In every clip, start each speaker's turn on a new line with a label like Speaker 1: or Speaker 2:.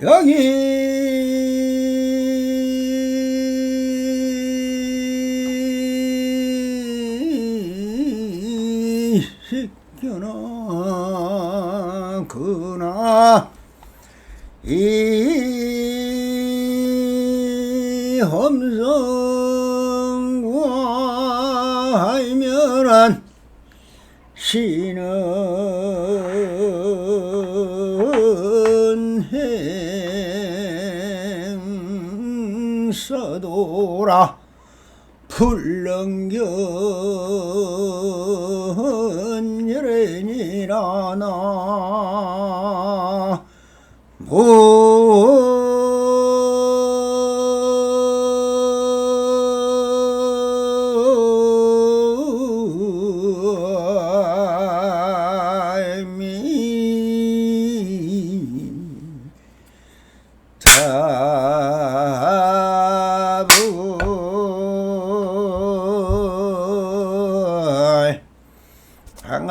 Speaker 1: 여기 시켜나 그나 이 험성과 하면한 신은 행서도라 불렁견 열애니라 나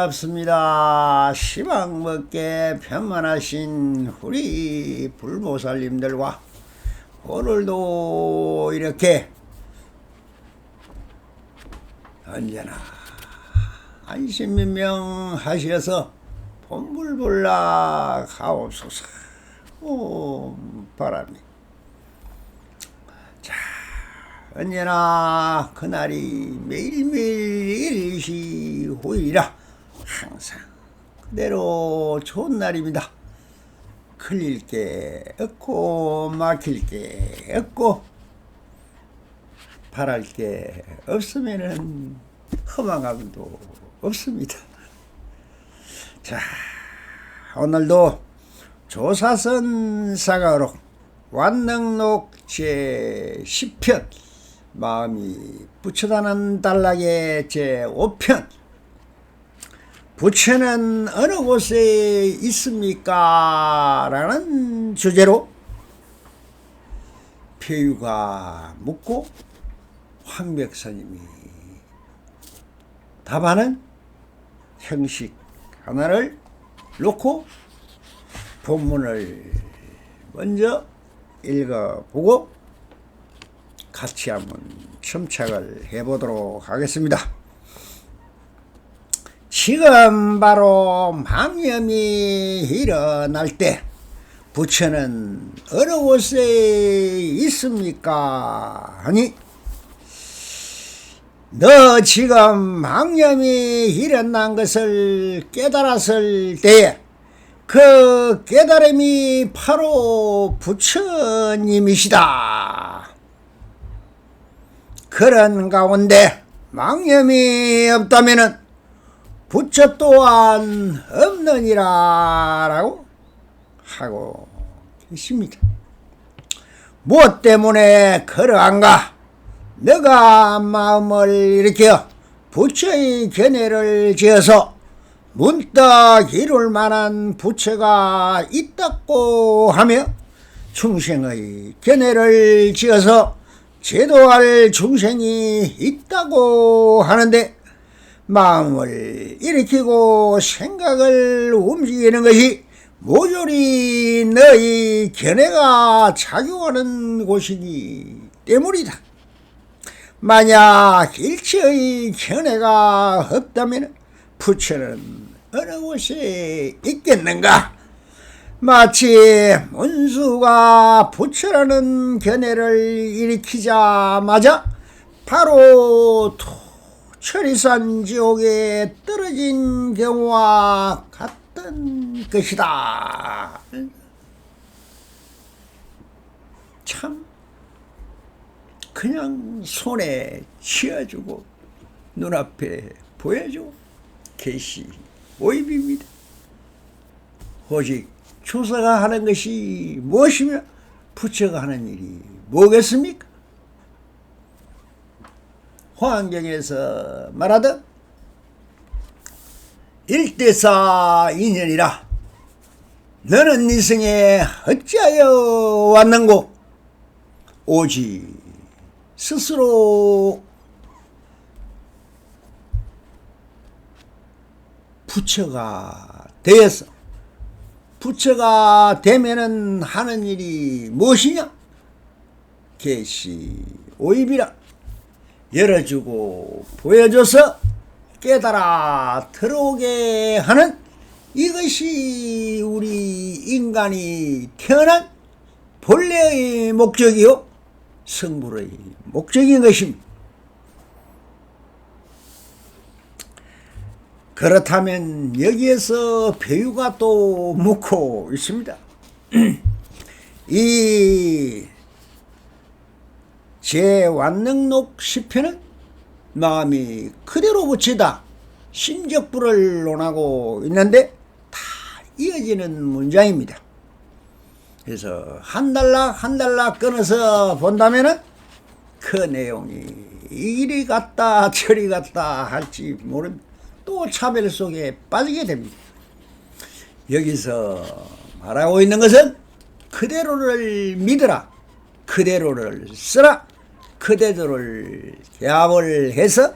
Speaker 1: 반갑습니다. 시방 먹게 편만하신 우리 불보살님들과 오늘도 이렇게 언제나 안심민명하셔서 본불불락 하옵소서. 바람이 자, 언제나 그날이 매일매일 일시후이라 항상 그대로 좋은 날입니다. 걸릴 게 없고 막힐 게 없고 바랄 게 없으면은 허망함도 없습니다. 자, 오늘도 조사선 사가로 완능록 제10편 마음이 부처다는 단락의 제5편 부처는 어느 곳에 있습니까? 라는 주제로 표유가 묻고 황백스님이 답하는 형식 하나를 놓고 본문을 먼저 읽어보고 같이 한번 첨착을 해보도록 하겠습니다. 지금 바로 망념이 일어날 때 부처는 어느 곳에 있습니까? 하니 너 지금 망념이 일어난 것을 깨달았을 때에 그 깨달음이 바로 부처님이시다. 그런 가운데 망념이 없다면은 부처 또한 없느니라 라고 하고 계십니다. 무엇 때문에 그러한가? 너가 마음을 일으켜 부처의 견해를 지어서 문득 이룰 만한 부처가 있다고 하며 중생의 견해를 지어서 제도할 중생이 있다고 하는데 마음을 일으키고 생각을 움직이는 것이 모조리 너의 견해가 작용하는 곳이기 때문이다. 만약 일체의 견해가 없다면 부처는 어느 곳에 있겠는가? 마치 문수가 부처라는 견해를 일으키자마자 바로 철이산 지옥에 떨어진 경우와 같던 것이다. 참 그냥 손에 쥐어주고 눈앞에 보여주고 계시 모입입니다. 오직 조사가 하는 것이 무엇이며 부처가 하는 일이 뭐겠습니까? 화엄경에서 말하듯 일대사 인연이라 너는 이승에 어찌하여 왔는고? 오직 스스로 부처가 되어서 부처가 되면은 하는 일이 무엇이냐? 계시 오입이라. 열어주고 보여줘서 깨달아 들어오게 하는, 이것이 우리 인간이 태어난 본래의 목적이요 성불의 목적인 것입니다. 그렇다면 여기에서 배유가 또 묻고 있습니다. 이 제완능록 10편은 마음이 그대로 붙이다 심적불을 논하고 있는데 다 이어지는 문장입니다. 그래서 한 달락 끊어서 본다면은 그 내용이 이리 갔다 저리 갔다 할지 모릅니다. 또 차별 속에 빠지게 됩니다. 여기서 말하고 있는 것은 그대로를 믿으라, 그대로를 쓰라, 그대로를 개합을 해서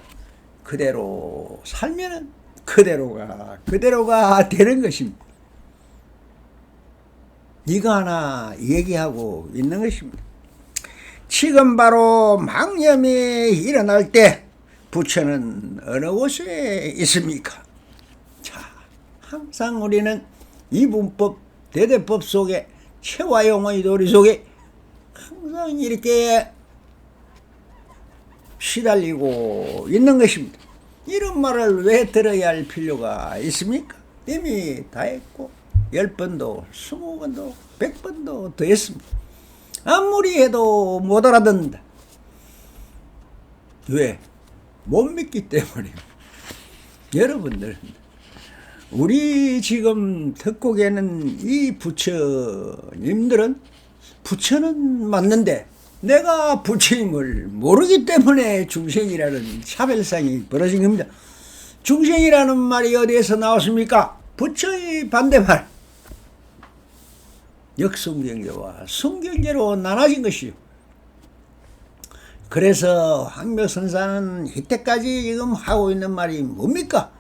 Speaker 1: 그대로 살면은 그대로가 되는 것입니다. 이거 하나 얘기하고 있는 것입니다. 지금 바로 망념이 일어날 때 부처는 어느 곳에 있습니까? 자, 항상 우리는 이분법 대대법 속에 체화용의 도리 속에 항상 이렇게 시달리고 있는 것입니다. 이런 말을 왜 들어야 할 필요가 있습니까? 이미 다 했고 10번도 20번도 100번도 더 했습니다. 아무리 해도 못 알아듣는다. 왜? 못 믿기 때문에. 여러분들, 우리 지금 듣고 계는 이 부처님들은 부처는 맞는데 내가 부처님을 모르기 때문에 중생이라는 차별상이 벌어진 겁니다. 중생이라는 말이 어디에서 나왔습니까? 부처의 반대말, 역성경계와 성경계로 나눠진 것이요. 그래서 황묘선사는 이때까지 지금 하고 있는 말이 뭡니까?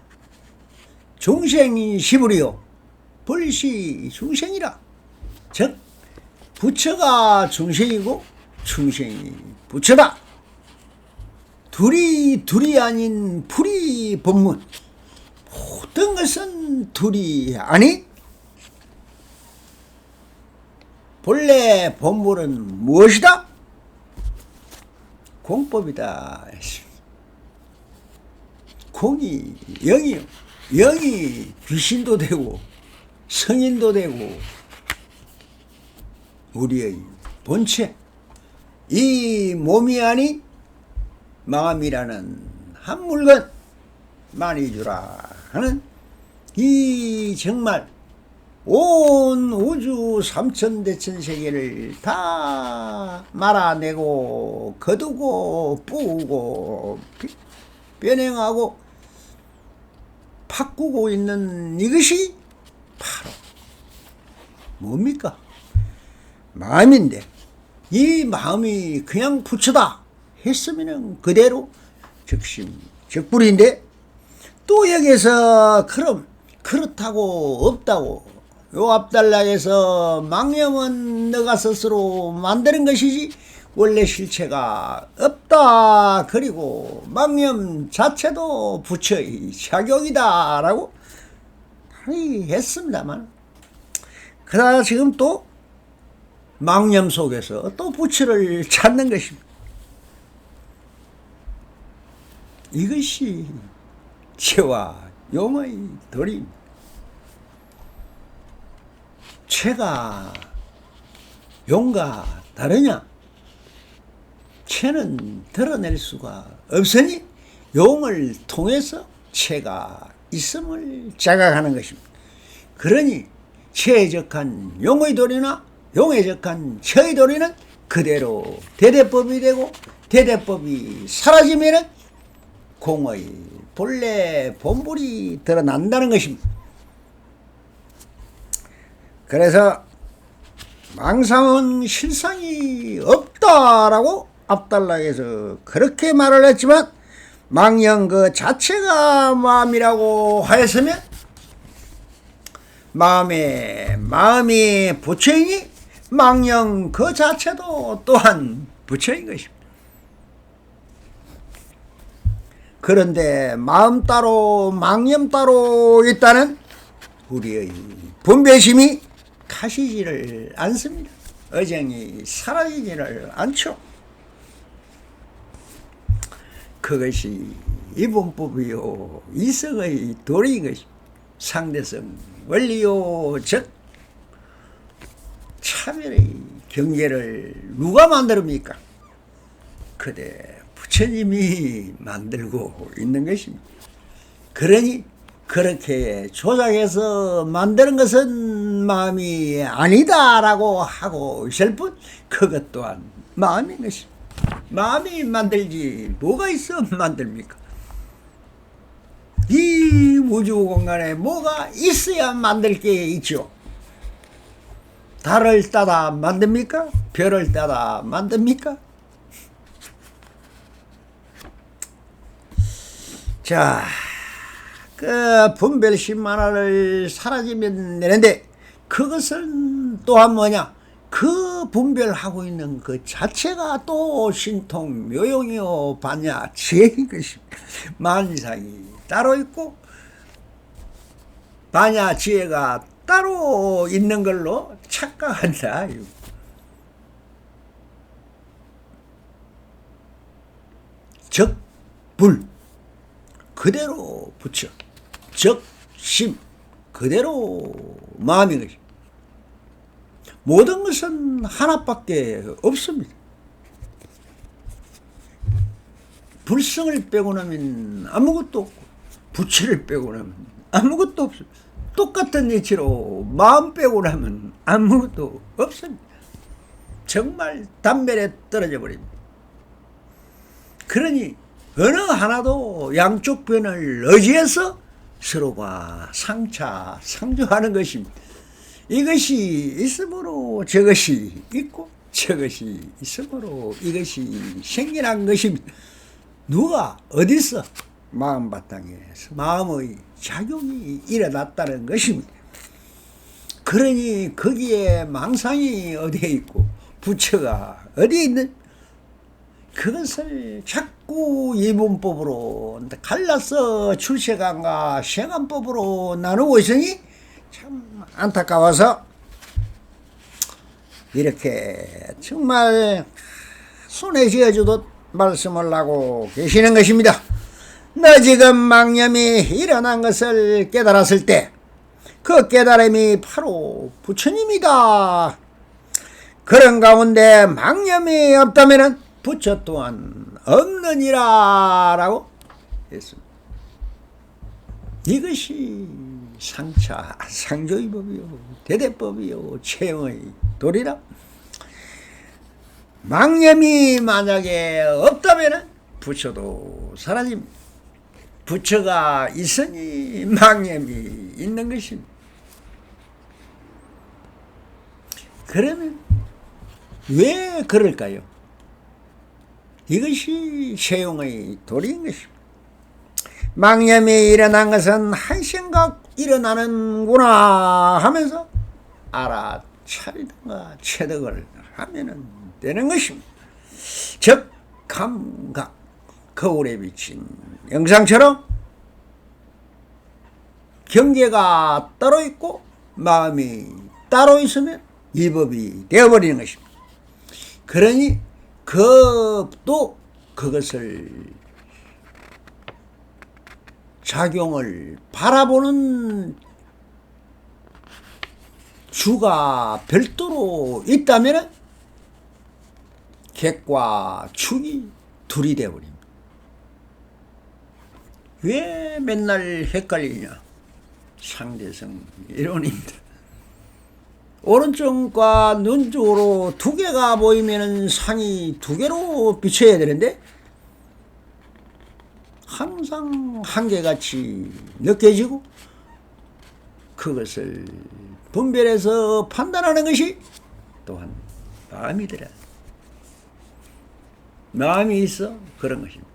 Speaker 1: 중생이 시불이요 불시 중생이라. 즉 부처가 중생이고 중생이 부처다. 둘이 아닌 불이 본문. 모든 것은 둘이 아니 본래 본물은 무엇이다? 공법이다. 공이 영이요. 영이 귀신도 되고 성인도 되고 우리의 본체, 이 몸이 아닌 마음이라는 한 물건 많이 주라 하는 이 정말 온 우주 삼천대천세계를 다 말아내고 거두고 뿌고 변행하고 바꾸고 있는 이것이 바로 뭡니까? 마음인데, 이 마음이 그냥 부처다 했으면 그대로 즉심 즉불인데, 또 여기서 그럼 그렇다고 없다고 요 앞달락에서 망념은 너가 스스로 만드는 것이지 원래 실체가 없다. 그리고 망념 자체도 부처의 작용이다 라고 했습니다만, 그러다 지금 또 망념 속에서 또 부처를 찾는 것입니다. 이것이 체와 용의 도리입니다. 체가 용과 다르냐? 체는 드러낼 수가 없으니 용을 통해서 체가 있음을 자각하는 것입니다. 그러니 체에 적한 용의 도리나 용에 적한 체의 도리는 그대로 대대법이 되고, 대대법이 사라지면은 공의 본래 본불이 드러난다는 것입니다. 그래서 망상은 실상이 없다라고 앞달락에서 그렇게 말을 했지만, 망령 그 자체가 마음이라고 하였으면 마음이 부처이니 망령 그 자체도 또한 부처인 것입니다. 그런데 마음 따로 망념 따로 있다는 우리의 분별심이 가시지를 않습니다. 어정이 사라지지를 않죠. 그것이 이분법이요 이성의 도리인 것입니다. 상대성 원리요 즉 차별의 경계를 누가 만듭니까? 그대 부처님이 만들고 있는 것입니다. 그러니 그렇게 조작해서 만드는 것은 마음이 아니다라고 하고 있을 뿐 그것 또한 마음인 것입니다. 마음이 만들지 뭐가 있어 만듭니까? 이 우주 공간에 뭐가 있어야 만들 게 있죠. 달을 따다 만듭니까? 별을 따다 만듭니까? 자, 그 분별심 하나를 사라지면 되는데 그것은 또한 뭐냐? 그 분별하고 있는 그 자체가 또 신통 묘용이요 반야 지혜인 것입니다. 만상이 따로 있고 반야 지혜가 따로 있는 걸로 착각한다. 적, 불 그대로 부처, 적, 심 그대로 마음인 것입니다. 모든 것은 하나밖에 없습니다. 불성을 빼고 나면 아무것도 없고 부처를 빼고 나면 아무것도 없습니다. 똑같은 이치로 마음 빼고 나면 아무것도 없습니다. 정말 단멸에 떨어져 버립니다. 그러니 어느 하나도 양쪽 변을 의지해서 서로가 상차 상조하는 것입니다. 이것이 있으므로 저것이 있고 저것이 있으므로 이것이 생겨난 것입니다. 누가 어디서 마음바탕에서 마음의 작용이 일어났다는 것입니다. 그러니 거기에 망상이 어디에 있고 부처가 어디에 있는 그것을 자꾸 이분법으로 갈라서 출세관과 생안법으로 나누고 있으니 참 안타까워서 이렇게 정말 손에 쥐어주듯 말씀을 하고 계시는 것입니다. 너 지금 망념이 일어난 것을 깨달았을 때 그 깨달음이 바로 부처님이다. 그런 가운데 망념이 없다면 부처 또한 없느니라 라고 했습니다. 이것이 상차 상조의 법이요 대대법이요 체형의 도리라. 망념이 만약에 없다면 부처도 사라집니다. 부처가 있으니 망념이 있는 것입니다. 그러면 왜 그럴까요? 이것이 체형의 도리인 것입니다. 망념이 일어난 것은 한 생각 일어나는구나 하면서 알아차리든가 체득을 하면 되는 것입니다. 즉 감각 거울에 비친 영상처럼 경계가 따로 있고 마음이 따로 있으면 이 법이 되어버리는 것입니다. 그러니 또 그것을 작용을 바라보는 주가 별도로 있다면 객과 축이 둘이 되어버립니다. 왜 맨날 헷갈리냐? 상대성 이론입니다. 오른쪽과 눈 쪽으로 두 개가 보이면 상이 두 개로 비춰야 되는데 항상 한개같이 느껴지고 그것을 분별해서 판단하는 것이 또한 마음이더라. 마음이 있어 그런 것입니다.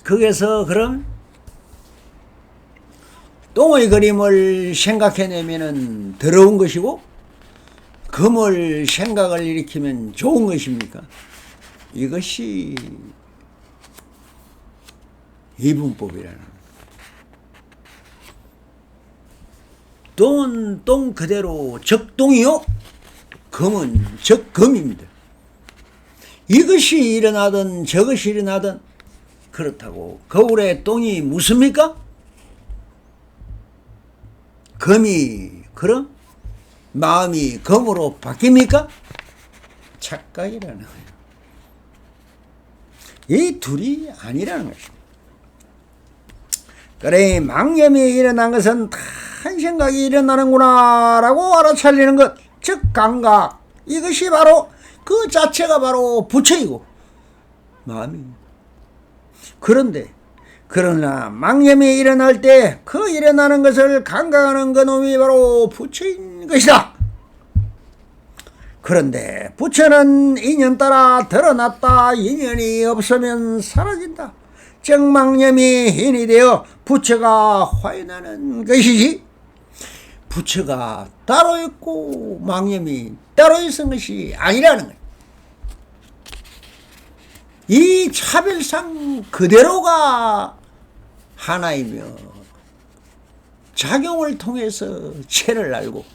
Speaker 1: 거기서 그럼 똥의 그림을 생각해내면은 더러운 것이고 금을 생각을 일으키면 좋은 것입니까? 이것이 이분법이라는 거예요. 똥은 똥 그대로 적똥이요, 금은 적금입니다. 이것이 일어나든 저것이 일어나든 그렇다고 거울에 똥이 묻습니까? 금이 그럼 마음이 금으로 바뀝니까? 착각이라는 거예요. 이 둘이 아니라는 것입니다. 그래, 망념이 일어난 것은 다 한 생각이 일어나는구나 라고 알아차리는 것, 즉 감각, 이것이 바로 그 자체가 바로 부처이고 마음입니다. 그러나 망념이 일어날 때 그 일어나는 것을 감각하는 그 놈이 바로 부처인 것이다. 그런데 부처는 인연 따라 드러났다. 인연이 없으면 사라진다. 즉 망념이 인이 되어 부처가 화연하는 것이지, 부처가 따로 있고 망념이 따로 있는 것이 아니라는 거예요. 이 차별상 그대로가 하나이며 작용을 통해서 체를 알고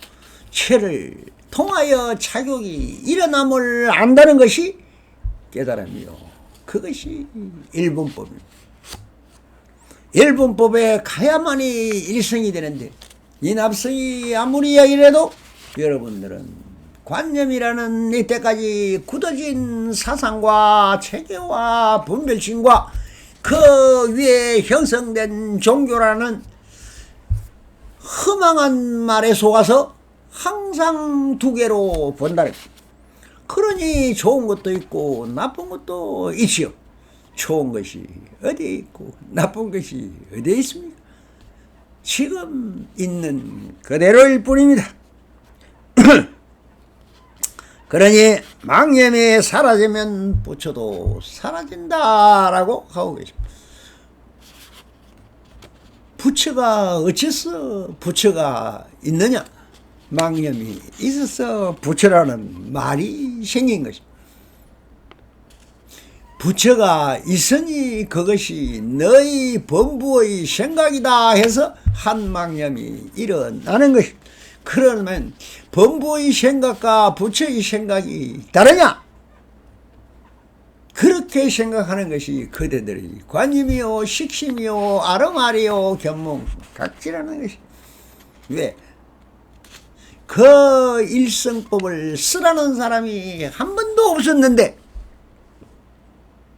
Speaker 1: 체를 통하여 작용이 일어남을 안다는 것이 깨달음이요, 그것이 일분법입니다. 일분법에 가야만이 일성이 되는데, 이 납성이 아무리 이야기를 해도 여러분들은 관념이라는 이때까지 굳어진 사상과 체계와 분별심과 그 위에 형성된 종교라는 허망한 말에 속아서 항상 두 개로 본다는 거예요. 그러니 좋은 것도 있고 나쁜 것도 있지요. 좋은 것이 어디에 있고 나쁜 것이 어디에 있습니까? 지금 있는 그대로일 뿐입니다. 그러니 망념이 사라지면 부처도 사라진다라고 하고 계십니다. 부처가 어째서 부처가 있느냐? 망념이 있어서 부처라는 말이 생긴 것입니다. 부처가 있으니 그것이 너희 범부의 생각이다 해서 한 망념이 일어나는 것입니다. 그러면 범부의 생각과 부처의 생각이 다르냐? 그렇게 생각하는 것이 그대들의 관념이요, 식심이요, 아름아리요, 견몽, 각지라는 것이. 왜? 그 일성법을 쓰라는 사람이 한 번도 없었는데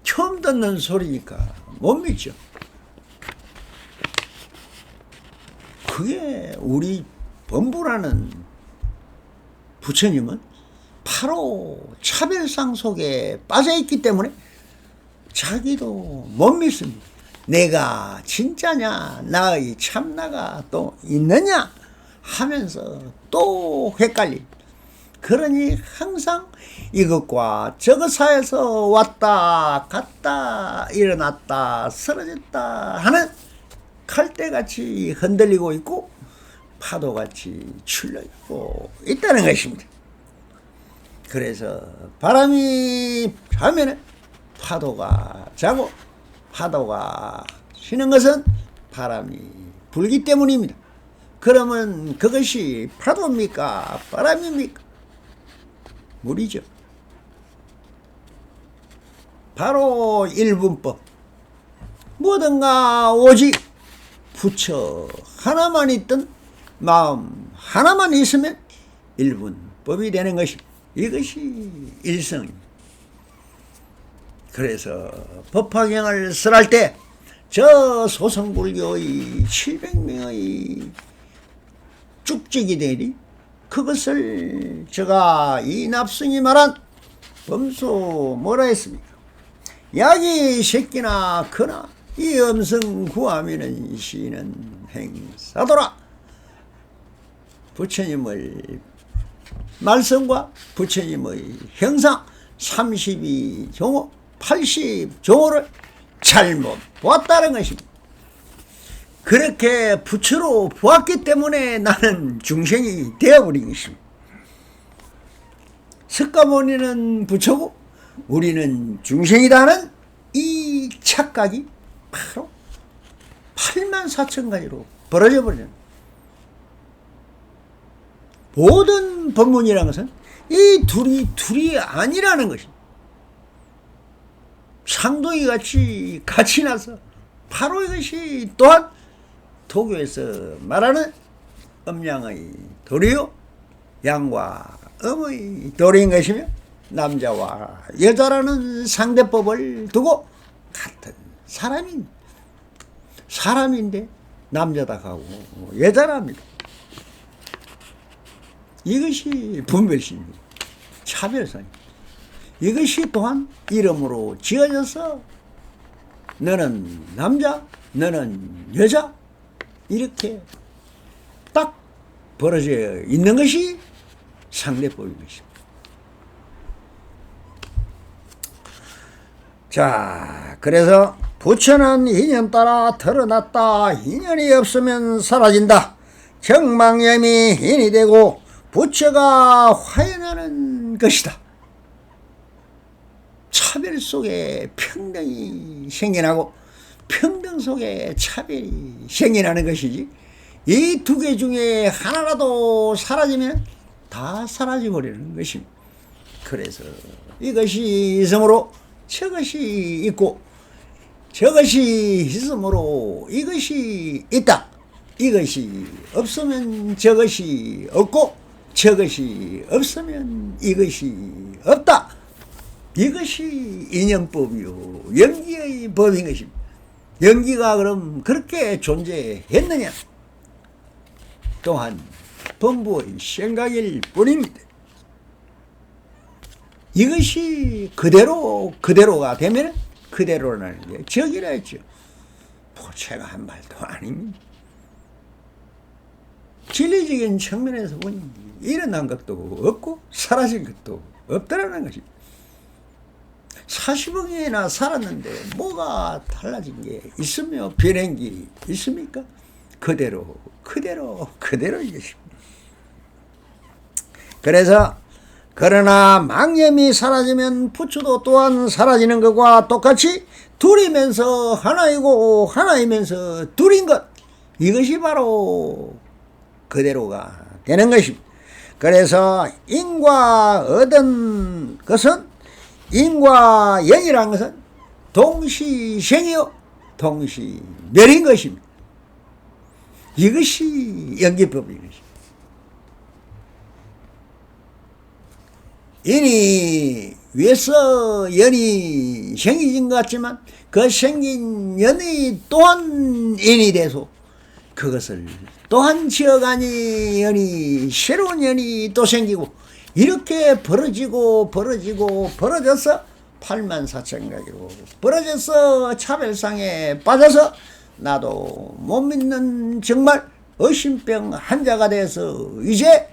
Speaker 1: 처음 듣는 소리니까 못 믿죠. 그게 우리 범부라는 부처님은 바로 차별상 속에 빠져있기 때문에 자기도 못 믿습니다. 내가 진짜냐, 나의 참나가 또 있느냐 하면서 또 헷갈립니다. 그러니 항상 이것과 저것 사이에서 왔다 갔다 일어났다 쓰러졌다 하는 칼대같이 흔들리고 있고 파도같이 출려있고 있다는 것입니다. 그래서 바람이 자면은 파도가 자고 파도가 쉬는 것은 바람이 불기 때문입니다. 그러면 그것이 파도입니까? 바람입니까? 물이죠. 바로 일분법. 뭐든가 오직 부처 하나만 있든 마음 하나만 있으면 일분법이 되는 것입니다. 이것이 일성입니다. 그래서 법화경을 쓸할 때 저 소성불교의 700명의 쭉직이 되리 그것을 제가 이 납승이 말한 범소 뭐라 했습니까? 약이 새끼나 크나 이 음성 구하면은 시는 행사도라. 부처님을 말씀과 부처님의 형상 32종호 80종호를 잘못 보았다는 것입니다. 그렇게 부처로 보았기 때문에 나는 중생이 되어버린 것입니다. 석가모니는 부처고 우리는 중생이다는 이 착각이 바로 84,000가지로 벌어져 버리는, 모든 법문이라는 것은 이 둘이 아니라는 것입니다. 상도이 같이 나서 바로 이것이 또한 도교에서 말하는 음양의 도리요 양과 음의 도리인 것이며, 남자와 여자라는 상대법을 두고 같은 사람인데 남자다 하고 여자랍니다. 이것이 분별심입니다. 차별성입니다. 이것이 또한 이름으로 지어져서 너는 남자, 너는 여자, 이렇게 딱 벌어져 있는 것이 상대법인 것입니다. 자, 그래서 부처는 인연 따라 드러났다. 인연이 없으면 사라진다. 정망념이 인이 되고 부처가 화연하는 것이다. 차별 속에 평등이 생겨나고 평등 속에 차별이 생겨나는 것이지, 이 두 개 중에 하나라도 사라지면 다 사라져버리는 것입니다. 그래서 이것이 있으므로 저것이 있고, 저것이 있으므로 이것이 있다. 이것이 없으면 저것이 없고, 저것이 없으면 이것이 없다. 이것이 인연법이요 연기의 법인 것입니다. 연기가 그럼 그렇게 존재했느냐? 또한 범부의 생각일 뿐입니다. 이것이 그대로가 되면 그대로라는 게 적이라 했죠. 부처가 한 말도 아닙니다. 진리적인 측면에서 보니 일어난 것도 없고 사라진 것도 없더라는 것입니다. 40억이나 살았는데 뭐가 달라진 게 있으며 변한 게 있습니까? 그대로 이것입니다. 그래서 그러나 망념이 사라지면 부처도 또한 사라지는 것과 똑같이 둘이면서 하나이고 하나이면서 둘인 것, 이것이 바로 그대로가 되는 것입니다. 그래서 인과 얻은 것은, 인과 영이라는 것은 동시생이요 동시멸인 것입니다. 이것이 연기법인 것입니다. 인이 위에서 연이 생기진 것 같지만 그 생긴 연이 또한 인이 돼서 그것을 또한 지어가니 연이, 새로운 연이 또 생기고, 이렇게 벌어져서 84,000가지로 벌어져서 차별상에 빠져서 나도 못 믿는 정말 의심병 환자가 돼서 이제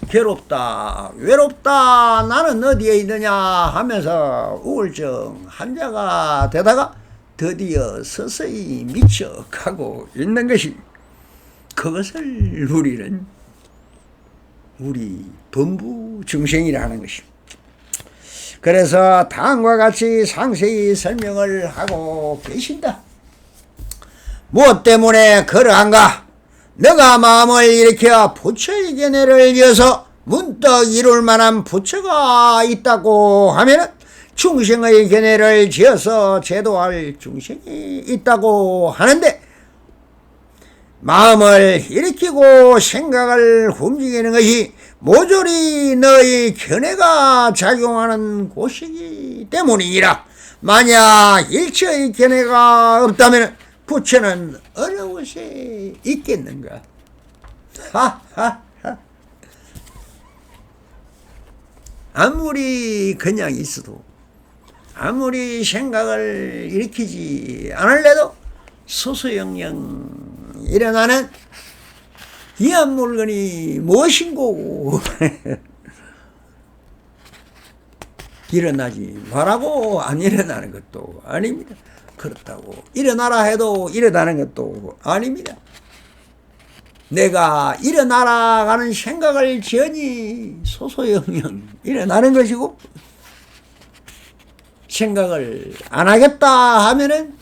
Speaker 1: 괴롭다 외롭다 나는 어디에 있느냐 하면서 우울증 환자가 되다가 드디어 서서히 미쳐가고 있는 것이, 그것을 우리 범부 중생이라는 것입니다. 그래서 다음과 같이 상세히 설명을 하고 계신다. 무엇 때문에 그러한가? 너가 마음을 일으켜 부처의 견해를 이어서 문득 이룰 만한 부처가 있다고 하면은 중생의 견해를 지어서 제도할 중생이 있다고 하는데, 마음을 일으키고 생각을 움직이는 것이 모조리 너의 견해가 작용하는 곳이기 때문이라. 만약 일체의 견해가 없다면 부처는 어느 곳에 있겠는가? 하하하. 아무리 그냥 있어도, 아무리 생각을 일으키지 않을래도 소소영영 일어나는 이한 물건이 무엇인고 일어나지 말라고 안 일어나는 것도 아닙니다. 그렇다고 일어나라 해도 일어나는 것도 아닙니다. 내가 일어나라가는 생각을 지으니 소소영영 일어나는 것이고, 생각을 안 하겠다 하면은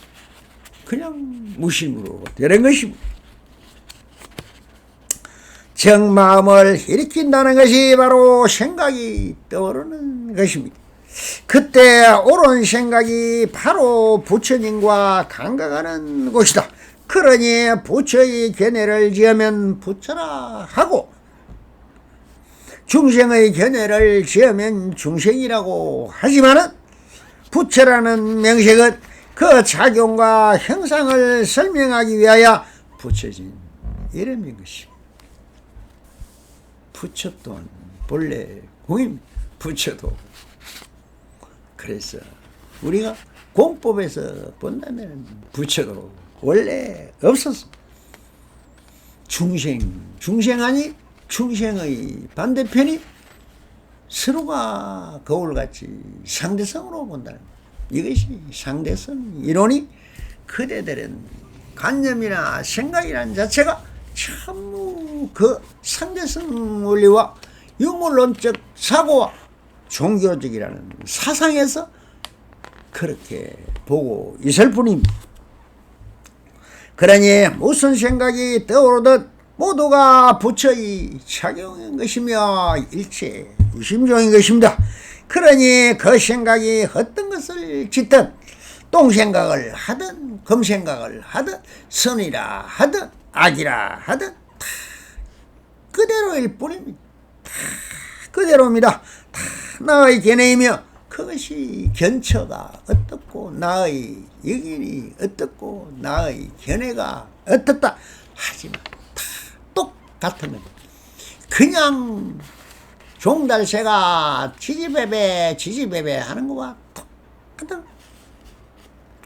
Speaker 1: 그냥 무심으로 되는 것입니다. 정마음을 일으킨다는 것이 바로 생각이 떠오르는 것입니다. 그때 옳은 생각이 바로 부처님과 감각하는 곳이다. 그러니 부처의 견해를 지으면 부처라 하고, 중생의 견해를 지으면 중생이라고 하지만은 부처라는 명색은 그 작용과 형상을 설명하기 위하여 붙여진 이름인 것입니다. 부처 또한 본래 공입니다. 부처도. 그래서 우리가 공법에서 본다면 부처도 원래 없었습니다. 중생하니 중생의 반대편이 서로가 거울같이 상대성으로 본다는 것. 이것이 상대성 이론이 그대들은 관념이나 생각이라는 자체가 참 그 상대성 원리와 유물론적 사고와 종교적이라는 사상에서 그렇게 보고 있을 뿐입니다. 그러니 무슨 생각이 떠오르듯 모두가 부처의 작용인 것이며 일체 유심종인 것입니다. 그러니 그 생각이 어떤 것을 짓든, 똥생각을 하든 금생각을 하든 선이라 하든 악이라 하든 다 그대로일 뿐입니다. 다 그대로입니다. 다 나의 견해이며 그것이 견처가 어떻고 나의 여긴이 어떻고 나의 견해가 어떻다 하지만 다 똑같은 겁니다. 그냥 종달새가 지지배배 하는 것과 똑같은,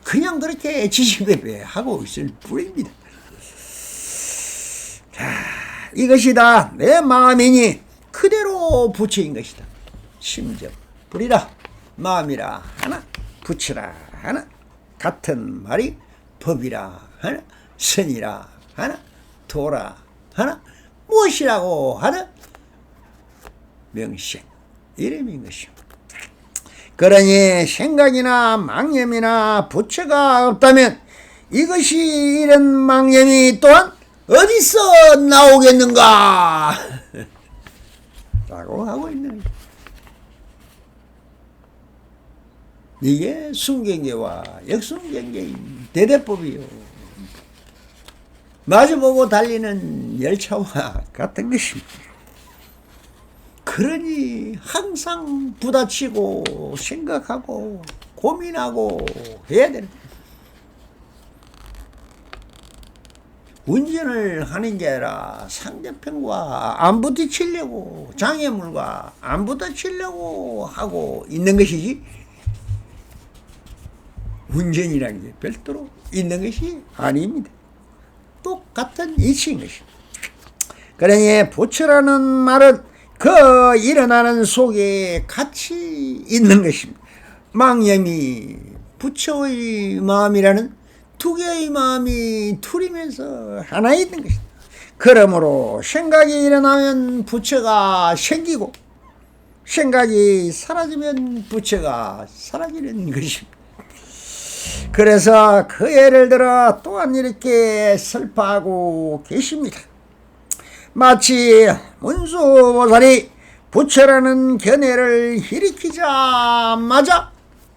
Speaker 1: 그냥 그렇게 지지배배 하고 있을 뿐입니다. 자, 이것이 다 내 마음이니 그대로 부처인 것이다. 심적 불이라 마음이라 하나, 부처라 하나, 같은 말이 법이라 하나, 선이라 하나, 도라 하나, 무엇이라고 하나, 명식 이름인 것이오. 그러니 생각이나 망념이나 부처가 없다면 이것이 이런 망념이 또한 어디서 나오겠는가 라고 하고 있는 거예요. 이게 순경계와 역순경계인 대대법이요. 마주보고 달리는 열차와 같은 것입니다. 그러니 항상 부딪히고 생각하고 고민하고 해야 되는 거예요. 운전을 하는 게 아니라 상대편과 안 부딪히려고, 장애물과 안 부딪히려고 하고 있는 것이지, 운전이라는 게 별도로 있는 것이 아닙니다. 똑같은 이치인 것입니다. 그러니 부처라는 말은 그 일어나는 속에 같이 있는 것입니다. 망념이 부처의 마음이라는 두 개의 마음이 둘이면서 하나 있는 것입니다. 그러므로 생각이 일어나면 부처가 생기고 생각이 사라지면 부처가 사라지는 것입니다. 그래서 그 예를 들어 또한 이렇게 설파하고 계십니다. 마치 문수보살이 부처라는 견해를 일으키자마자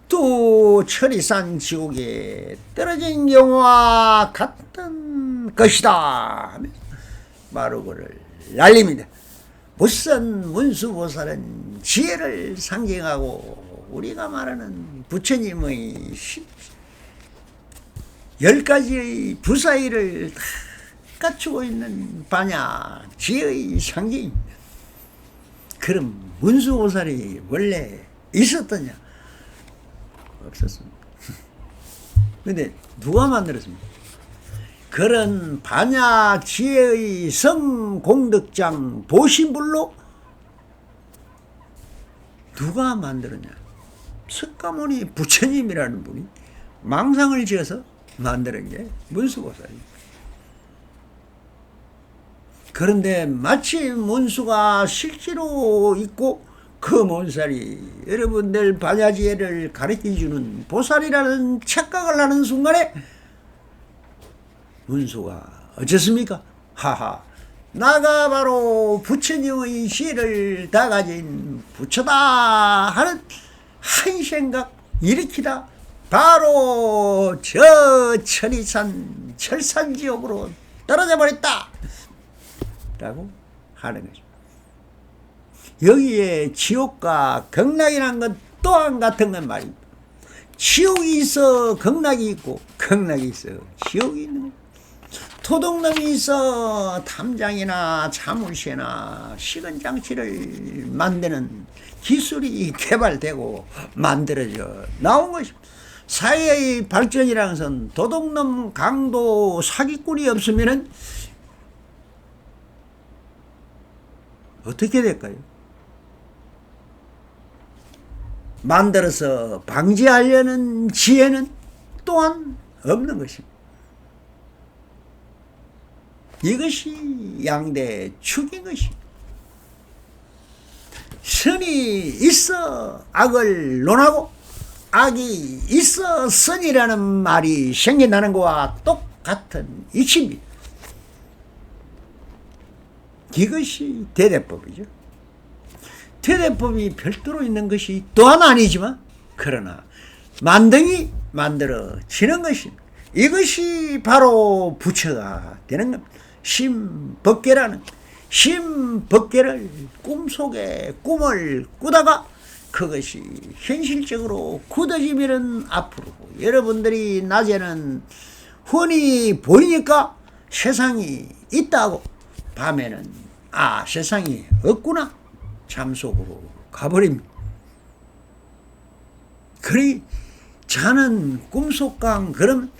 Speaker 1: 두 천리산 지옥에 떨어진 경우와 같은 것이다 하면서 마루고를 날립니다. 무슨 문수보살은 지혜를 상징하고 우리가 말하는 부처님의 10가지의 부사일을 다 갖추고 있는 반야 지혜의 상징입니다. 그럼 문수보살이 원래 있었더냐? 없었습니다. 근데 누가 만들었습니까? 그런 반야 지혜의 성공덕장 보신불로 누가 만들었냐? 석가모니 부처님이라는 분이 망상을 지어서 만드는 게 문수보살입니다. 그런데 마치 문수가 실제로 있고 그 문살이 여러분들 반야지혜를 가르쳐주는 보살이라는 착각을 하는 순간에 문수가 어쨌습니까? 하하, 나가 바로 부처님의 지혜를 다 가진 부처다 하는 한 생각 일으키다 바로 저 천이산 철산지옥으로 떨어져 버렸다 라고 하는 거죠. 여기에 지옥과 극락이라는 건 또한 같은 건 말입니다. 지옥이 있어 극락이 있고 극락이 있어 지옥이 있는 거예요. 토독놈이 있어 탐장이나 자물쇠나 시건장치를 만드는 기술이 개발되고 만들어져 나온 것입니다. 사회의 발전이라는 것은 도둑놈, 강도, 사기꾼이 없으면 어떻게 될까요? 만들어서 방지하려는 지혜는 또한 없는 것입니다. 이것이 양대 축인 것입니다. 선이 있어 악을 논하고 악이 있어 선이라는 말이 생겨나는 것과 똑같은 이치입니다. 이것이 대대법이죠. 대대법이 별도로 있는 것이 또한 아니지만 그러나 만등이 만들어지는 것입니다. 이것이 바로 부처가 되는 겁니다. 심법계라는 심법계를 꿈속에 꿈을 꾸다가 그것이 현실적으로 굳어지면 앞으로 여러분들이 낮에는 훤히 보이니까 세상이 있다고 밤에는 아 세상이 없구나 잠속으로 가버립니다. 그리 자는 꿈속강 그러면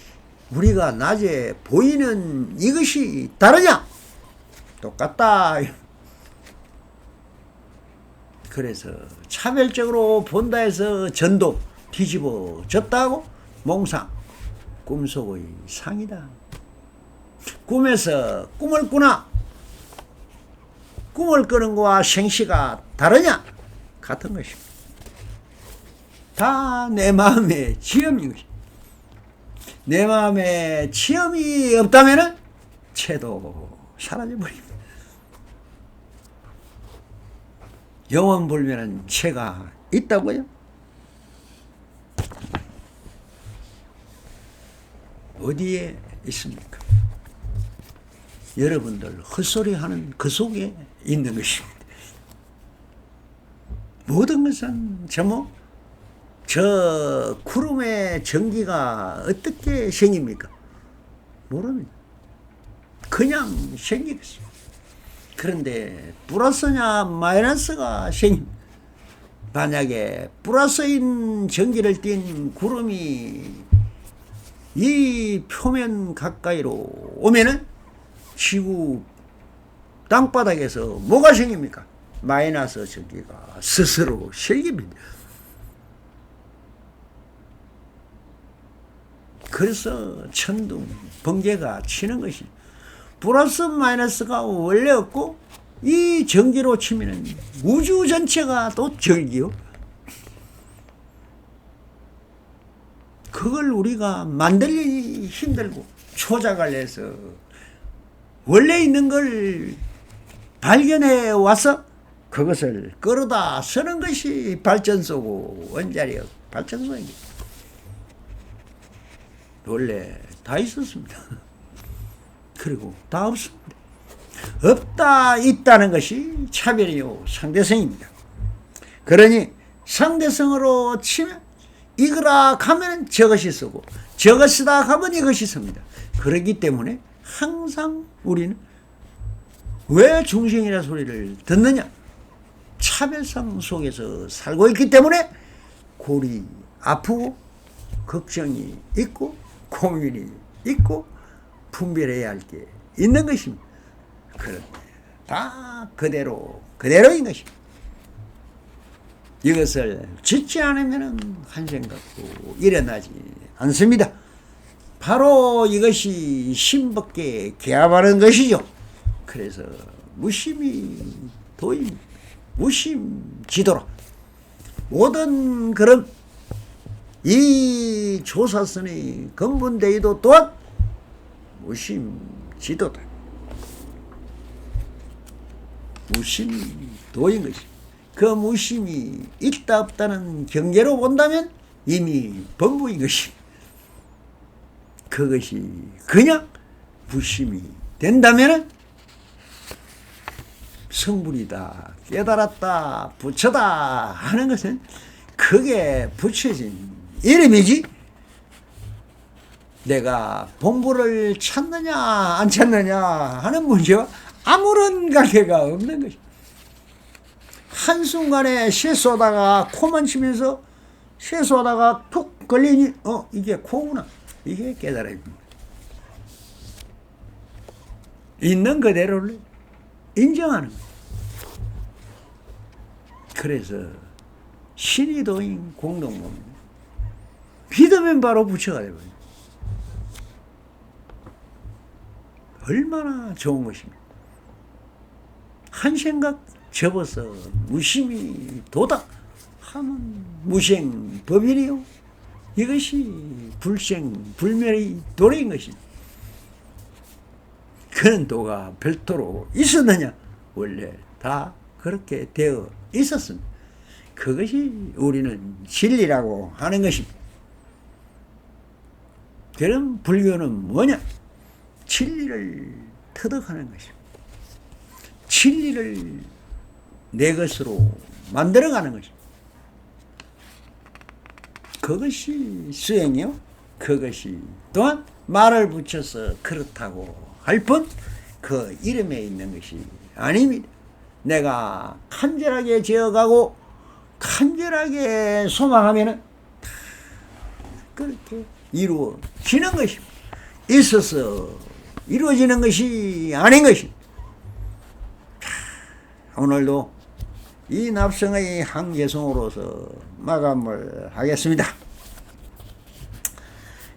Speaker 1: 우리가 낮에 보이는 이것이 다르냐? 똑같다. 그래서 차별적으로 본다 해서 전도 뒤집어졌다고 몽상 꿈속의 상이다. 꿈에서 꿈을 꾸나 꿈을 꾸는 것과 생시가 다르냐? 같은 것입니다. 다 내 마음의 지엄인 것입니다. 내 마음에 지엄이 없다면 채도 사라져버립니다. 영원불멸은 채가 있다고요? 어디에 있습니까? 여러분들 헛소리하는 그 속에 있는 것입니다. 모든 것은 저 구름의 전기가 어떻게 생깁니까? 모릅니다. 그냥 생기겠어요. 그런데 플러스냐 마이너스가 생깁니다. 만약에 플러스인 전기를 띤 구름이 이 표면 가까이로 오면은 지구 땅바닥에서 뭐가 생깁니까? 마이너스 전기가 스스로 생깁니다. 그래서 천둥, 번개가 치는 것이 플러스 마이너스가 원래 없고 이 전기로 치면 우주 전체가 또 전기요. 그걸 우리가 만들기 힘들고 조작을 해서 원래 있는 걸 발견해 와서 그것을 끌어다 쓰는 것이 발전소고 원자력 발전소입니다. 원래 다 있었습니다. 그리고 다 없습니다. 없다 있다는 것이 차별이요 상대성입니다. 그러니 상대성으로 치면 이거라 하면 저것이 쓰고 저것이다 하면 이것이 씁니다. 그렇기 때문에 항상 우리는 왜 중생이라 소리를 듣느냐? 차별성 속에서 살고 있기 때문에 골이 아프고 걱정이 있고 고민이 있고 분별해야 할 게 있는 것입니다. 그런데 다 그대로인 것입니다. 이것을 짓지 않으면 한 생각도 일어나지 않습니다. 바로 이것이 신법계 개합하는 것이죠. 그래서 무심이 도입니다. 무심지도라. 모든 그런 이 조사선의 근본대의도 또한 무심지도다. 무심도인 것이. 그 무심이 있다 없다는 경계로 본다면 이미 범부인 것이. 그것이 그냥 무심이 된다면 성불이다, 깨달았다, 부처다 하는 것은 그게 붙여진 이름이지, 내가 본부를 찾느냐 안 찾느냐 하는 문제와 아무런 관계가 없는 것이. 한순간에 실수하다가 코만 치면서 실수하다가 툭 걸리니 이게 코구나, 이게 깨달음입니다. 있는 그대로를 인정하는 거예요. 그래서 신이 도인 공동법입니다. 믿으면 바로 부처가 되거든요. 얼마나 좋은 것입니다. 한 생각 접어서 무심히 도다 하면 무생법이래요. 이것이 불생불멸의 도리인 것입니다. 그런 도가 별도로 있었느냐? 원래 다 그렇게 되어 있었습니다. 그것이 우리는 진리라고 하는 것입니다. 그럼 불교는 뭐냐? 진리를 터득하는 것입니다. 진리를 내 것으로 만들어가는 것입니다. 그것이 수행이요. 그것이 또한 말을 붙여서 그렇다고 할 뿐 그 이름에 있는 것이 아닙니다. 내가 간절하게 지어가고 간절하게 소망하면은 그렇게 이루어지는 것입니다. 있어서 이루어지는 것이 아닌 것입니다. 오늘도 이 납성의 한 개성으로서 마감을 하겠습니다.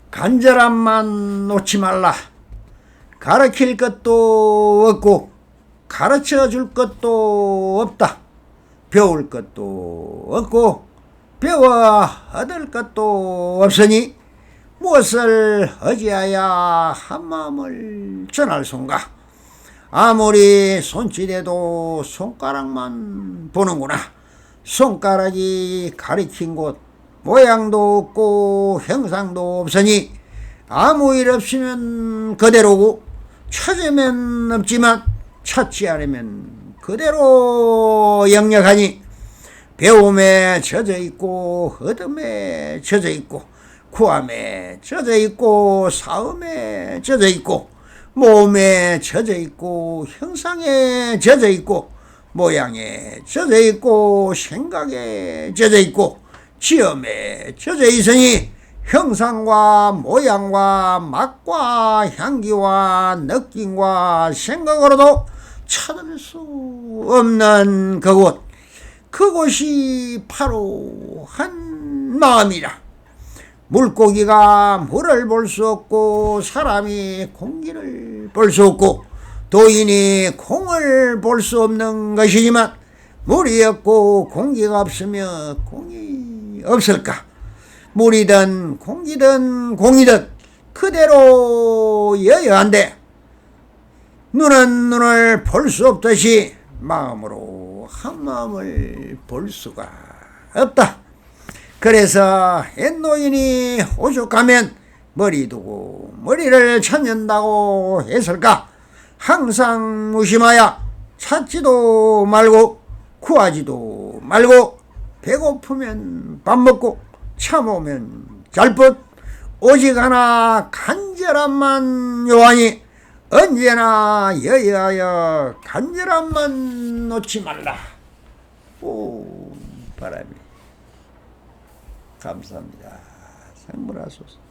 Speaker 1: 간절함만 놓지 말라. 가르칠 것도 없고 가르쳐 줄 것도 없다. 배울 것도 없고 배워 얻을 것도 없으니 무엇을 어찌하여 한마음을 전할 손가. 아무리 손짓해도 손가락만 보는구나. 손가락이 가리킨 곳 모양도 없고 형상도 없으니 아무 일 없으면 그대로고 찾으면 없지만 찾지 않으면 그대로 역력하니 배움에 젖어 있고 얻음에 젖어 있고 구함에 젖어 있고 사음에 젖어 있고 몸에 젖어 있고 형상에 젖어 있고 모양에 젖어 있고 생각에 젖어 있고 지음에 젖어 있으니 형상과 모양과 맛과 향기와 느낌과 생각으로도 찾을 수 없는 그곳, 그곳이 바로 한 마음이라. 물고기가 물을 볼 수 없고 사람이 공기를 볼 수 없고 도인이 공을 볼 수 없는 것이지만 물이 없고 공기가 없으면 공이 없을까? 물이든 공기든 공이든 그대로 여여한데 눈은 눈을 볼 수 없듯이 마음으로 한 마음을 볼 수가 없다. 그래서 옛노인이 오죽하면 머리 두고 머리를 찾는다고 했을까? 항상 무심하여 찾지도 말고 구하지도 말고 배고프면 밥 먹고 참으면 잘뿐 오직 하나 간절함만 요하니 언제나 여여하여 간절함만 놓지 말라. 오 바람이 감사합니다. 생물하소서.